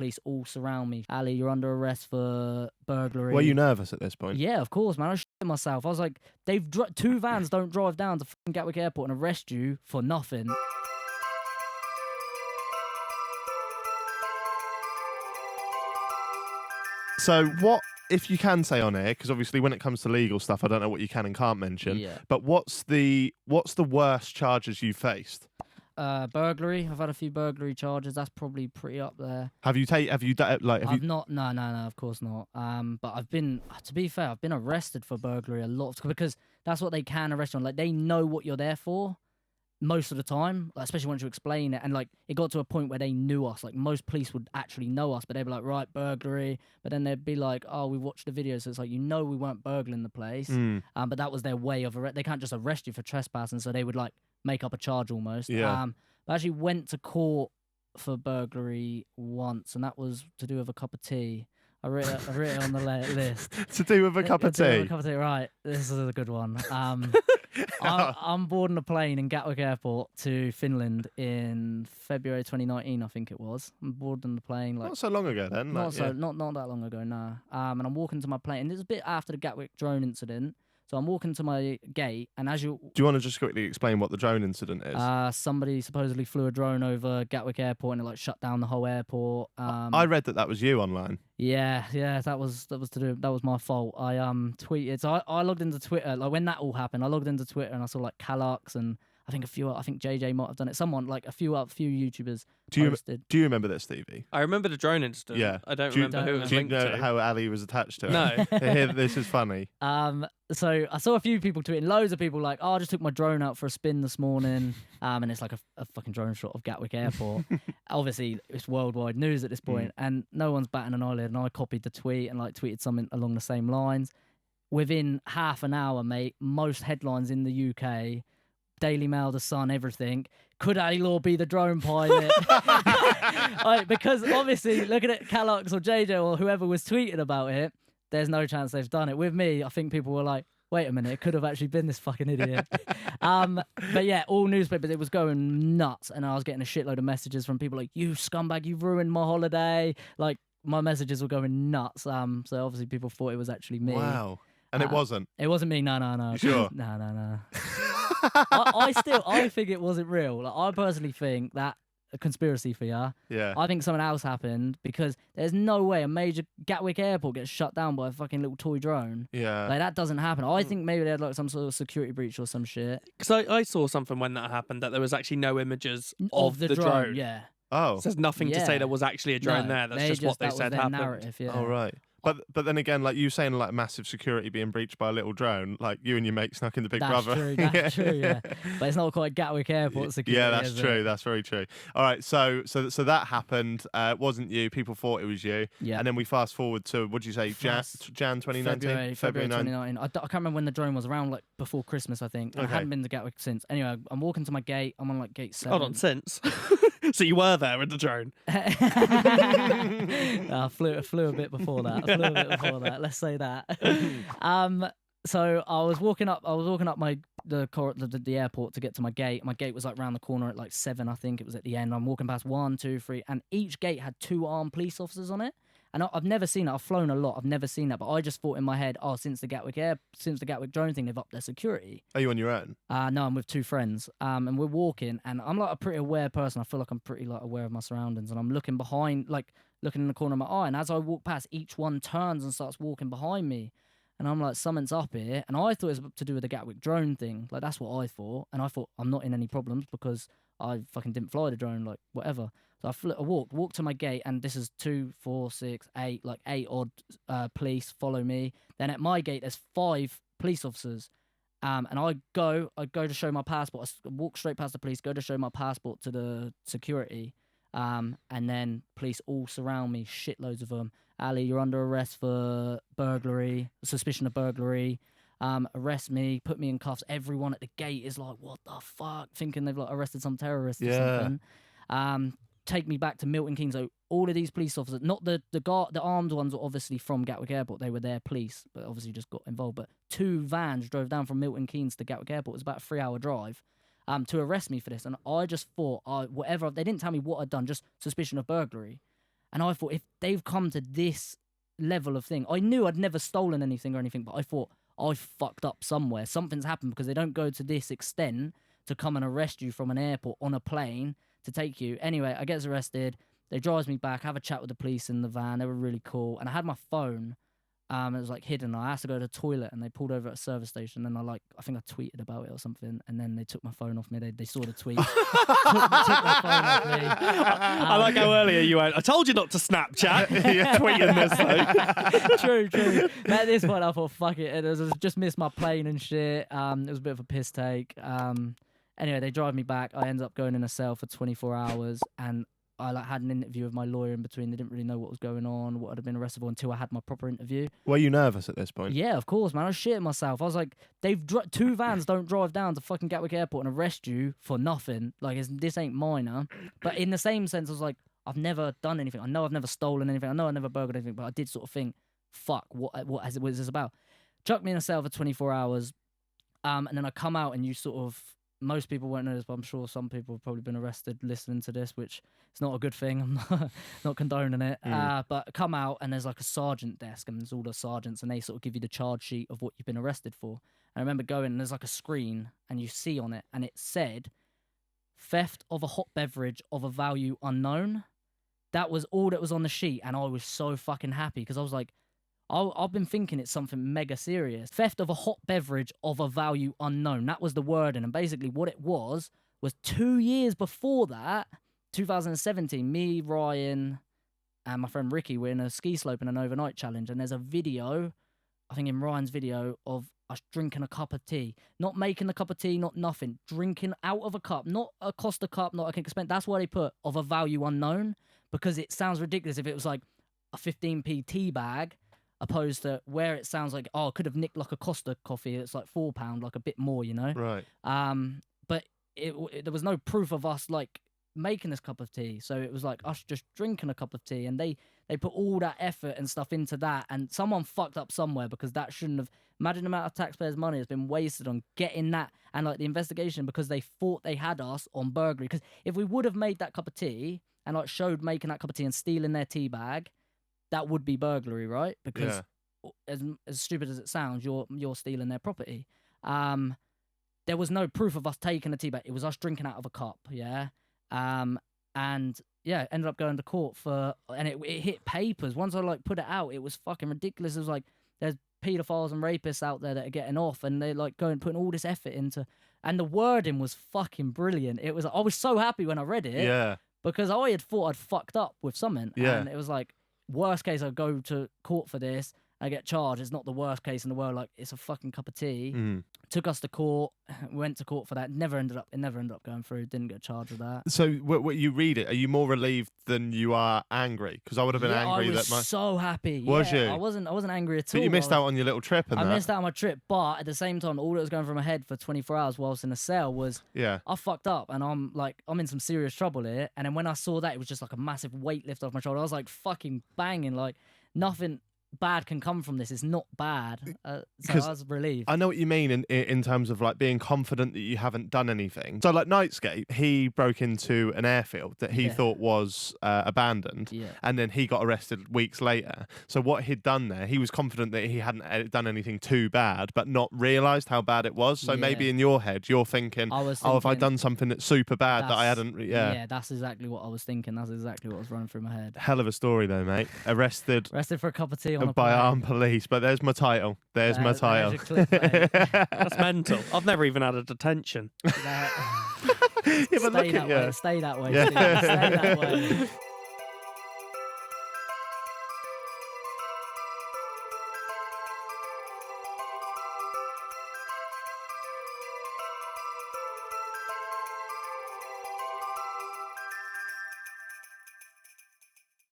police all surround me. Ali, you're under arrest for burglary. Were you nervous at this point? Yeah, of course, man. I was shitting myself. I was like, two vans don't drive down to fucking Gatwick Airport and arrest you for nothing. So what, if you can say on air, because obviously when it comes to legal stuff, I don't know what you can and can't mention. Yeah. But what's the worst charges you faced? Burglary. I've had a few burglary charges. That's probably pretty up there. I've not. No, of course not. But I've been, to be fair, I've been arrested for burglary a lot because that's what they can arrest you on. Like, they know what you're there for most of the time, like, especially once you explain it. And like, it got to a point where they knew us. Like, most police would actually know us, but they'd be like, right, burglary. But then they'd be like, oh, we watched the video, so it's like, we weren't burgling the place. But that was their way of arrest. They can't just arrest you for trespassing, so they would like make up a charge almost. Yeah. I actually went to court for burglary once, and that was to do with a cup of tea. I wrote it on the list. To do with a cup of tea? Right, this is a good one. I'm boarding a plane in Gatwick Airport to Finland in February 2019, I think it was. I'm boarding the plane. Like, not so long ago then. Not that long ago, nah. And I'm walking to my plane, and it's a bit after the Gatwick drone incident. So I'm walking to my gate, and as you... Do you want to just quickly explain what the drone incident is? Somebody supposedly flew a drone over Gatwick Airport, and it like shut down the whole airport. I read that was you online. Yeah, that was my fault. I tweeted. So I logged into Twitter, like when that all happened. I logged into Twitter and I saw like Calux and I think JJ might have done it. Someone, like a few YouTubers posted. Do you remember this, Stevie? I remember the drone incident. Yeah. I don't remember who it was linked to. Do you know how Ali was attached to it? No. This is funny. So I saw a few people tweeting, loads of people like, oh, I just took my drone out for a spin this morning. And it's like a fucking drone shot of Gatwick Airport. Obviously, it's worldwide news at this point, and no one's batting an eyelid. And I copied the tweet and like tweeted something along the same lines. Within half an hour, mate, most headlines in the UK, Daily Mail, The Sun, everything. Could Ali Law be the drone pilot? Like, because obviously, looking at Calux or JJ or whoever was tweeting about it, there's no chance they've done it. With me, I think people were like, wait a minute, it could have actually been this fucking idiot. But yeah, all newspapers, it was going nuts. And I was getting a shitload of messages from people like, you scumbag, you've ruined my holiday. Like, my messages were going nuts. So obviously people thought it was actually me. Wow. And it wasn't? It wasn't me, no. You sure? No. I think it wasn't real. Like, I personally think that a conspiracy theory. Yeah. I think something else happened because there's no way a major Gatwick airport gets shut down by a fucking little toy drone. Yeah. Like, that doesn't happen. I think maybe they had like some sort of security breach or some shit. Because I saw something when that happened that there was actually no images of the drone. Yeah. Oh. So there's nothing to say there was actually a drone there. That's just what they said happened. Narrative, yeah. Oh, right. But then again, like you saying, like massive security being breached by a little drone, like you and your mate snuck into Big Brother. That's true, yeah. But it's not quite Gatwick Airport security. Yeah, that's true. That's very true. All right, so that happened. It wasn't you. People thought it was you. Yeah. And then we fast forward to, what did you say, Jan 2019? February 2019. I can't remember when the drone was around, like before Christmas, I think. Okay. I hadn't been to Gatwick since. Anyway, I'm walking to my gate. I'm on like gate 7. Hold on, since? So you were there with the drone? I flew a bit before that. Let's say that. So I was walking up the airport to get to my gate. My gate was like round the corner at like 7, I think it was at the end. I'm walking past 1, 2, 3, and each gate had 2 armed police officers on it. And I've never seen it. I've flown a lot. I've never seen that. But I just thought in my head, since the Gatwick drone thing, they've upped their security. Are you on your own? No, I'm with 2 friends. And we're walking, and I'm like a pretty aware person. I feel like I'm pretty like aware of my surroundings, and I'm looking behind, like looking in the corner of my eye. And as I walk past, each one turns and starts walking behind me. And I'm like, something's up here. And I thought it was to do with the Gatwick drone thing. Like, that's what I thought. And I thought, I'm not in any problems because I fucking didn't fly the drone, like, whatever. So I walked to my gate, and this is 2, 4, 6, 8, like 8 odd police follow me. Then at my gate, there's 5 police officers. And I go to show my passport. I walk straight past the police, go to show my passport to the security. And then police all surround me, shitloads of them. Ali, you're under arrest for burglary, suspicion of burglary. Arrest me, put me in cuffs. Everyone at the gate is like, what the fuck? Thinking they've like arrested some terrorist or something. Take me back to Milton Keynes. So all of these police officers, not the armed ones, were obviously from Gatwick Airport. They were their police, but obviously just got involved. But 2 vans drove down from Milton Keynes to Gatwick Airport. It was about a 3-hour drive. To arrest me for this, and I just thought, whatever. They didn't tell me what I'd done, just suspicion of burglary. And I thought, if they've come to this level of thing, I knew I'd never stolen anything or anything, but I thought, I fucked up somewhere. Something's happened, because they don't go to this extent to come and arrest you from an airport on a plane to take you. Anyway, I get arrested. They drives me back, have a chat with the police in the van. They were really cool. And I had my phone. It was like hidden. I asked to go to the toilet, and they pulled over at a service station. And I think I tweeted about it or something. And then they took my phone off me. They saw the tweet, took my phone off me. I like how earlier you went, I told you not to Snapchat. Tweeting this though. True. But at this point, I thought, fuck it. I just missed my plane and shit. It was a bit of a piss take. Anyway, they drive me back. I ended up going in a cell for 24 hours, and I had an interview with my lawyer in between. They didn't really know what was going on, what I'd have been arrested for, until I had my proper interview. Were you nervous at this point? Yeah, of course, man. I was shitting myself. I was like, two vans don't drive down to fucking Gatwick Airport and arrest you for nothing. Like, this ain't minor. But in the same sense, I was like, I've never done anything. I know I've never stolen anything. I know I never burgled anything, but I did sort of think, fuck, what is this about? Chuck me in a cell for 24 hours, and then I come out, and you sort of, most people won't know this, but I'm sure some people have probably been arrested listening to this, which is not a good thing. I'm not condoning it. But come out, and there's like a sergeant desk, and there's all the sergeants, and they sort of give you the charge sheet of what you've been arrested for. And I remember going, and there's like a screen, and you see on it, and it said, theft of a hot beverage of a value unknown. That was all that was on the sheet, and I was so fucking happy, because I was like, I've been thinking it's something mega serious. Theft of a hot beverage of a value unknown. That was the wording. And basically what it was 2 years before that, 2017, me, Ryan, and my friend Ricky were in a ski slope in an overnight challenge. And there's a video, I think in Ryan's video, of us drinking a cup of tea. Not making a cup of tea, not nothing. Drinking out of a cup. Not a Costa cup, not a King Spent. That's why they put of a value unknown. Because it sounds ridiculous if it was like a 15p tea bag, opposed to where it sounds like, I could have nicked like a Costa coffee. It's like £4, like a bit more, you know? Right. But there was no proof of us like making this cup of tea. So it was like us just drinking a cup of tea, and they put all that effort and stuff into that, and someone fucked up somewhere, because that shouldn't have. Imagine the amount of taxpayers' money has been wasted on getting that, and like the investigation, because they thought they had us on burglary. Because if we would have made that cup of tea and like showed making that cup of tea and stealing their tea bag, that would be burglary, right? Because as stupid as it sounds, you're stealing their property. There was no proof of us taking a tea bag. It was us drinking out of a cup, yeah? And yeah, ended up going to court and it hit papers. Once I like put it out, it was fucking ridiculous. It was like, there's paedophiles and rapists out there that are getting off, and they're like putting all this effort into, and the wording was fucking brilliant. I was so happy when I read it. Yeah. Because I had thought I'd fucked up with something. Yeah. And it was like, worst case, I go to court for this, I get charged. It's not the worst case in the world. Like, it's a fucking cup of tea. Took us to court. Went to court for that. It never ended up going through. Didn't get charged with that. So, when you read it, are you more relieved than you are angry? Because I would have been angry I was that my. so happy. Was you? I wasn't angry at all. But you missed out on your little trip, and I missed out on my trip. But at the same time, all that was going through my head for 24 hours whilst in a cell was, I fucked up, and I'm in some serious trouble here. And then when I saw that, it was just like a massive weight lift off my shoulder. I was like fucking banging, like nothing bad can come from this. It's not bad. So I was relieved. I know what you mean in terms of like being confident that you haven't done anything. So like Nightscape, he broke into an airfield that he thought was abandoned, and then he got arrested weeks later. So what he'd done there, he was confident that he hadn't done anything too bad, but not realised how bad it was. So maybe in your head, you're thinking, have I done something that's super bad that I hadn't... Yeah, that's exactly what I was thinking. That's exactly what was running through my head. Hell of a story though, mate. Arrested for a cup of tea by armed police, but there's my title. There's my title. That's mental. I've never even had a detention. Stay that way. Stay that way.